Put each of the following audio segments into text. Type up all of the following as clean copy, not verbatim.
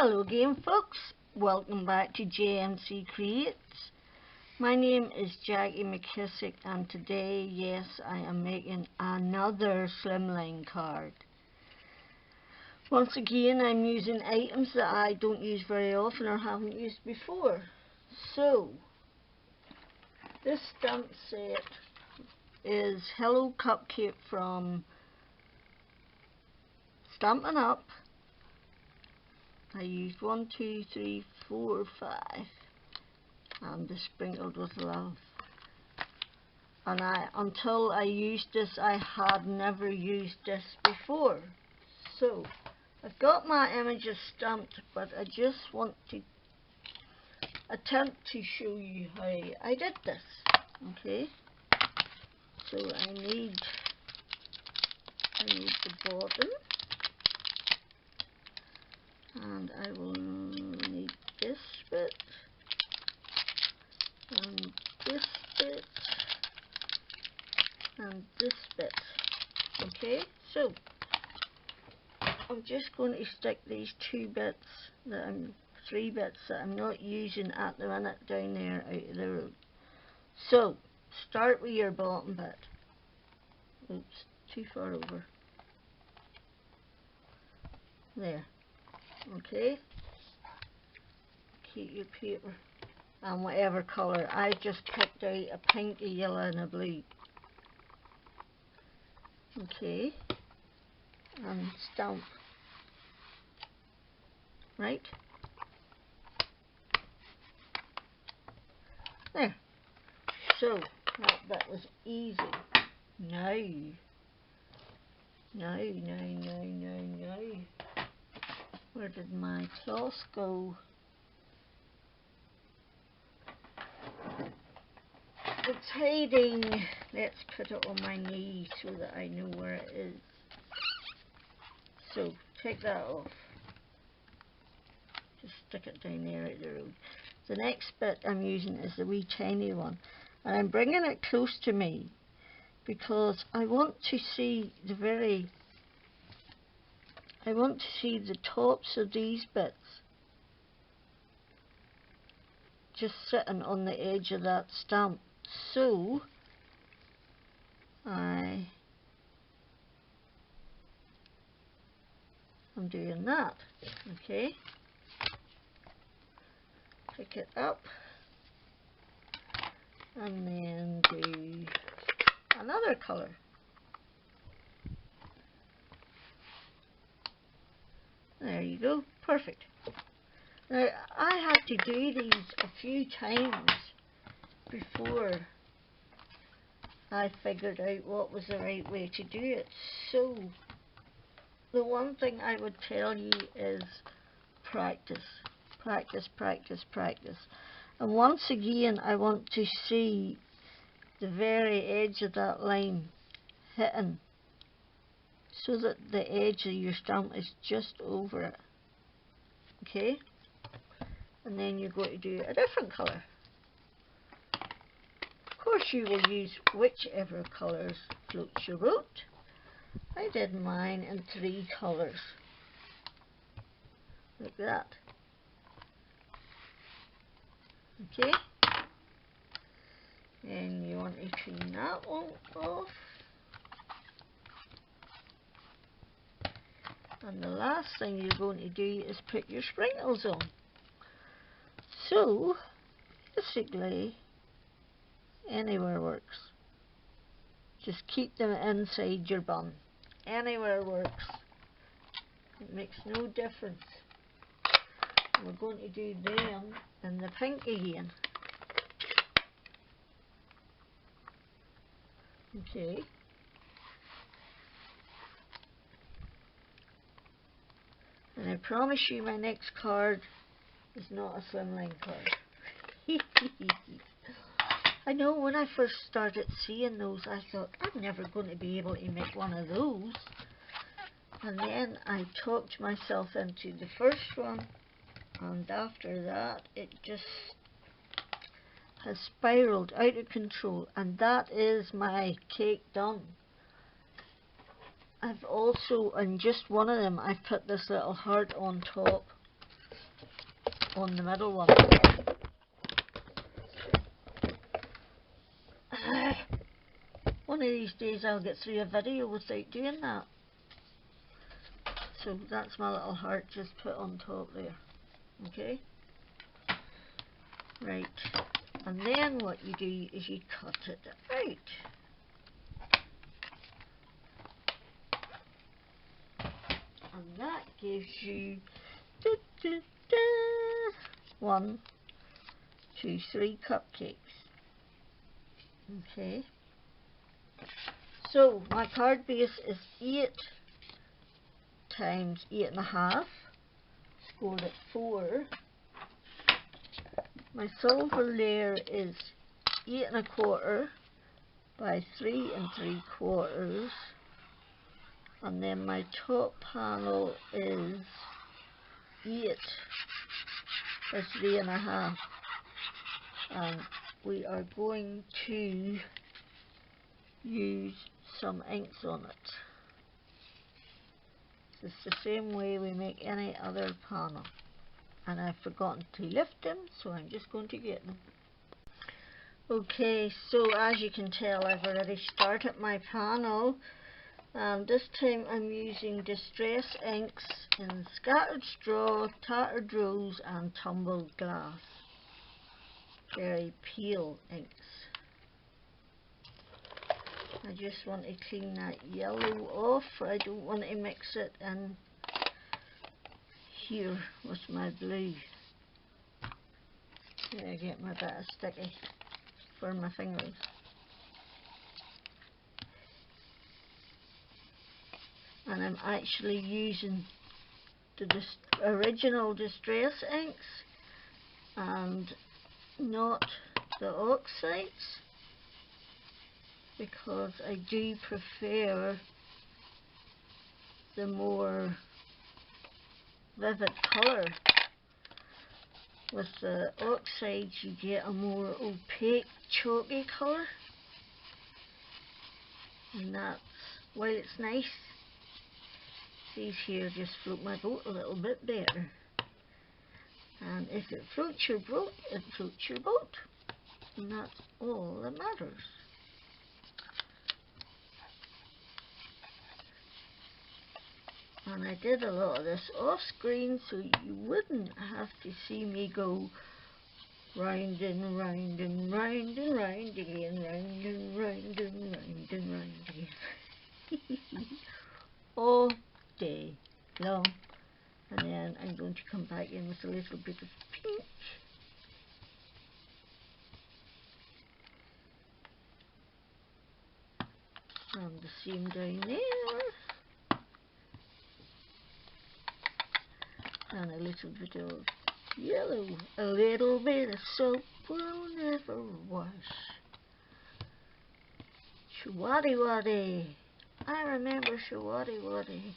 Hello again, folks. Welcome back to JMC Creates. My name is Jackie McKissick, and today, yes, I am making another slimline card. Once again, I'm using items that I don't use very often or haven't used before. So, this stamp set is Hello Cupcake from Stampin Up. I used 1, 2, 3, 4, 5, and just sprinkled with love. And until I used this, I had never used this before. So, I've got my images stamped, but I just want to attempt to show you how I did this. Okay, so I need the bottom. And I will need this bit, and this bit, and this bit. Okay, so I'm just going to stick these three bits that I'm not using at the minute down there out of the road. So start with your bottom bit. Oops, too far over. There. Okay, keep your paper and whatever colour. I just picked out a pink, a yellow and a blue. Okay, and stamp. Right, there. So that was easy. Now where did my cloth go? It's hiding. Let's put it on my knee so that I know where it is. So take that off. Just stick it down there at the road. The next bit I'm using is the wee tiny one, and I'm bringing it close to me because I want to see the tops of these bits just sitting on the edge of that stamp. So I'm doing that. Okay, pick it up and then do another colour. There you go, perfect. Now I had to do these a few times before I figured out what was the right way to do it. So the one thing I would tell you is practice, practice, practice, practice. And once again, I want to see the very edge of that line hitting so that the edge of your stamp is just over it. Okay, and then you're going to do a different colour. Of course you will use whichever colours floats your boat. I did mine in 3 colours, like that. Okay, and you want to clean that one off. And the last thing you're going to do is put your sprinkles on. So basically anywhere works. Just keep them inside your bun. Anywhere works. It makes no difference. We're going to do them in the pink again. Okay. And I promise you my next card is not a slimline card. I know when I first started seeing those, I thought, I'm never going to be able to make one of those. And then I talked myself into the first one, and after that it just has spiraled out of control, and that is my cake done. I've also, in just one of them, I've put this little heart on top on the middle one. One of these days I'll get through a video without doing that. So that's my little heart just put on top there. Okay? Right. And then what you do is you cut it out. And that gives you 1, 2, 3 cupcakes. Okay. So my card base is 8 times 8.5, scored at 4. My silver layer is 8.25 by 3 3/4, and then my top panel is 8 by 3.5, and we are going to use some inks on it. It's the same way we make any other panel, and I've forgotten to lift them, so I'm just going to get them. Okay, so as you can tell, I've already started my panel. This time I'm using Distress inks in Scattered Straw, Tattered Rose and Tumbled Glass. Very pale inks. I just want to clean that yellow off. I don't want to mix it in here with my blue. Yeah, I get my bit of sticky for my fingers. And I'm actually using the original Distress inks and not the oxides, because I do prefer the more vivid colour. With the oxides you get a more opaque, chalky colour, and that's, while it's nice, these here just float my boat a little bit better. And if it floats your boat, it floats your boat, and that's all that matters. And I did a lot of this off screen so you wouldn't have to see me go round and round and round and round again, round and round and round and round again. All day long. And then I'm going to come back in with a little bit of pink. And the same down there. And a little bit of yellow. A little bit of soap will never wash. Shawadi Wadi. I remember Shawadi Wadi.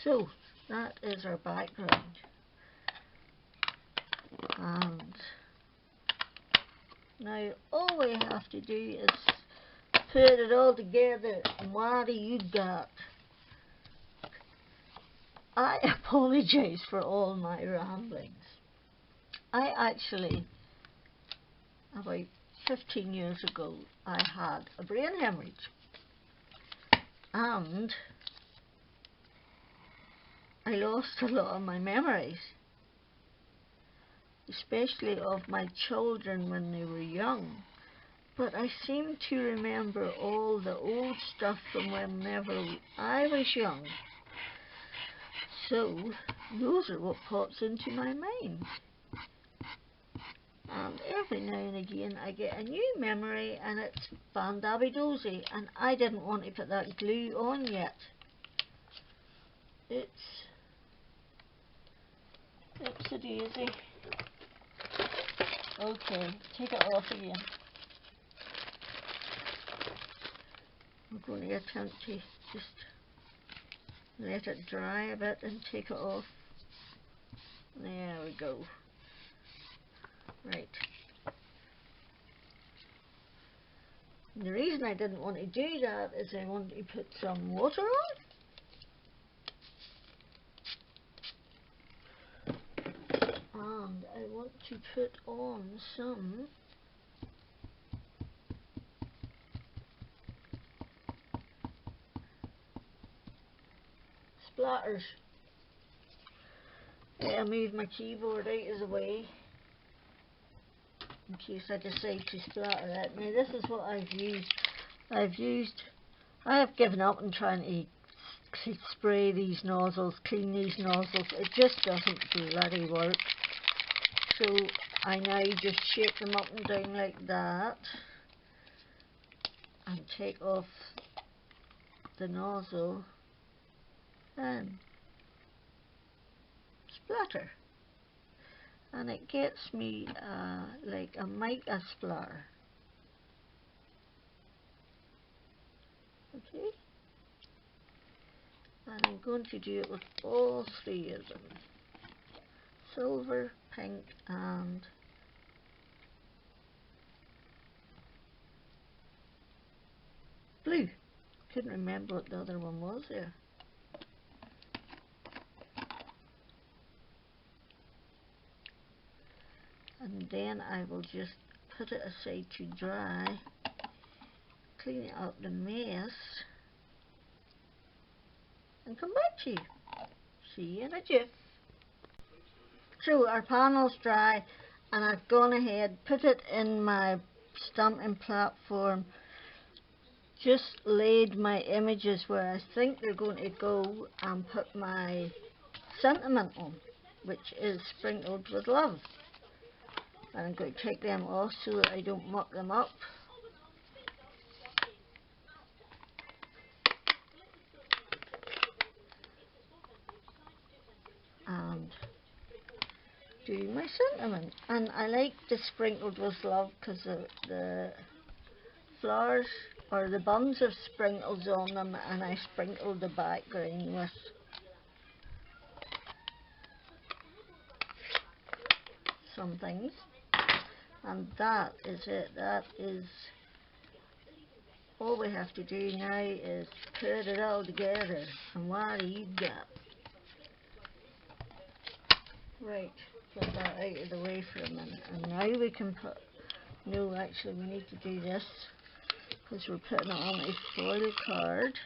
So, that is our background. And now all we have to do is put it all together. And what do you got? I apologize for all my ramblings. I actually, about 15 years ago, I had a brain hemorrhage. And I lost a lot of my memories, especially of my children when they were young. But I seem to remember all the old stuff from whenever I was young. So, those are what pops into my mind. And every now and again I get a new memory and it's bandabby-dozy, and I didn't want to put that glue on yet. It's a daisy. Okay, take it off again. I'm going to attempt to just let it dry a bit and take it off. There we go. Right. And the reason I didn't want to do that is I wanted to put some water on. want to put on some splatters. I'll move my keyboard out of the way in case I decide to splatter it. Now this is what I've used. I have given up on trying to spray these nozzles, clean these nozzles. It just doesn't bloody work. So I now just shake them up and down like that and take off the nozzle and splatter. And it gets me like a mica splatter. Okay, and I'm going to do it with all three of them: silver, pink and blue. Couldn't remember what the other one was there. And then I will just put it aside to dry, clean up the mess, and come back to you. See you in a jiff. So our panel's dry, and I've gone ahead, put it in my stamping platform, just laid my images where I think they're going to go, and put my sentiment on, which is sprinkled with love. And I'm going to take them off so that I don't muck them up. And do my sentiment. And I like the sprinkled with love because the flowers or the buns have sprinkles on them, and I sprinkled the background with some things. And that is it. That is all we have to do now, is put it all together. And what do you got? Right, put that out of the way for a minute. And now we can put, no, actually we need to do this because we're putting it on a foil card.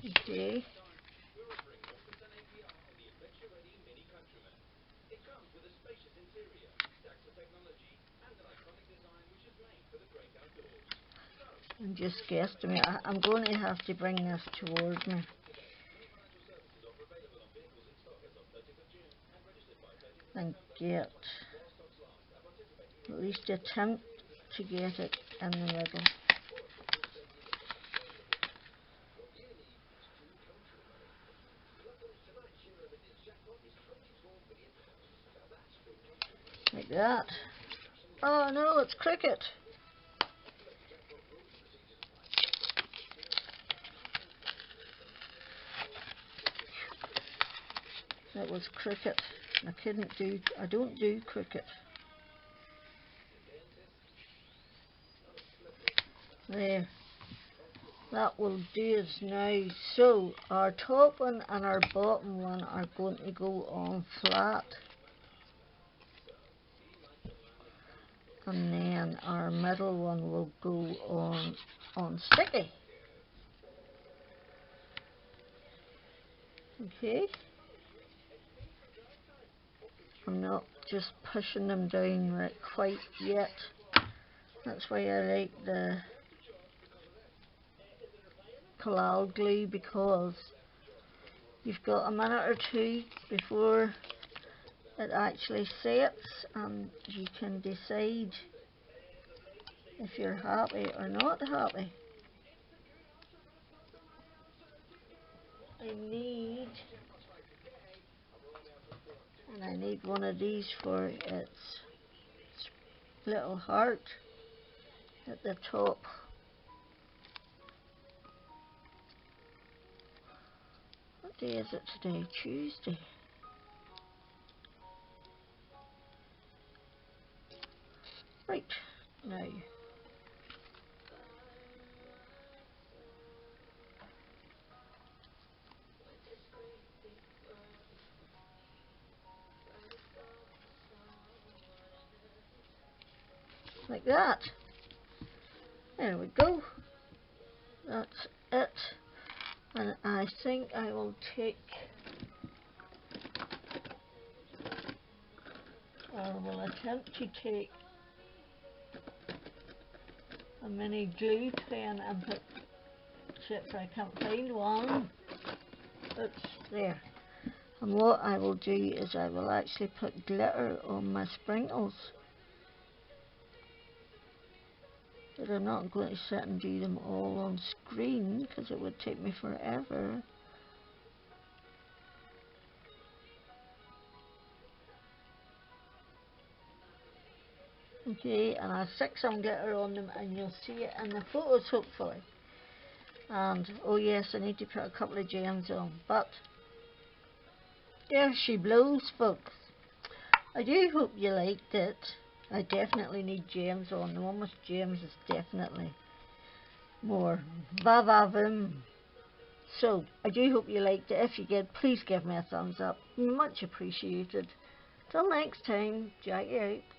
Okay. And just guesstimate. I'm going to have to bring this towards me. And get, at least attempt to get it in the middle. Like that. Oh no, it's cricket. That was cricket. I don't do cricket. There. That will do us now. So our top one and our bottom one are going to go on flat. And then our middle one will go on sticky. Okay. I'm not just pushing them down right quite yet. That's why I like the collal glue, because you've got a minute or two before it actually sets, and you can decide if you're happy or not happy. I need one of these for its little heart at the top. What day is it today? Tuesday. Right, now that. There we go. That's it. And I think I will take, or will attempt to take, a mini glue pen and put, except I can't find one. Oops, there. And what I will do is I will actually put glitter on my sprinkles. But I'm not going to sit and do them all on screen because it would take me forever. Okay, and I'll stick some glitter on them and you'll see it in the photos hopefully. And oh yes, I need to put a couple of gems on, but there she blows, folks. I do hope you liked it. I definitely need gems on. The one with gems is definitely more va-va-voom. So I do hope you liked it. If you did, please give me a thumbs up. Much appreciated. Till next time, Jackie out.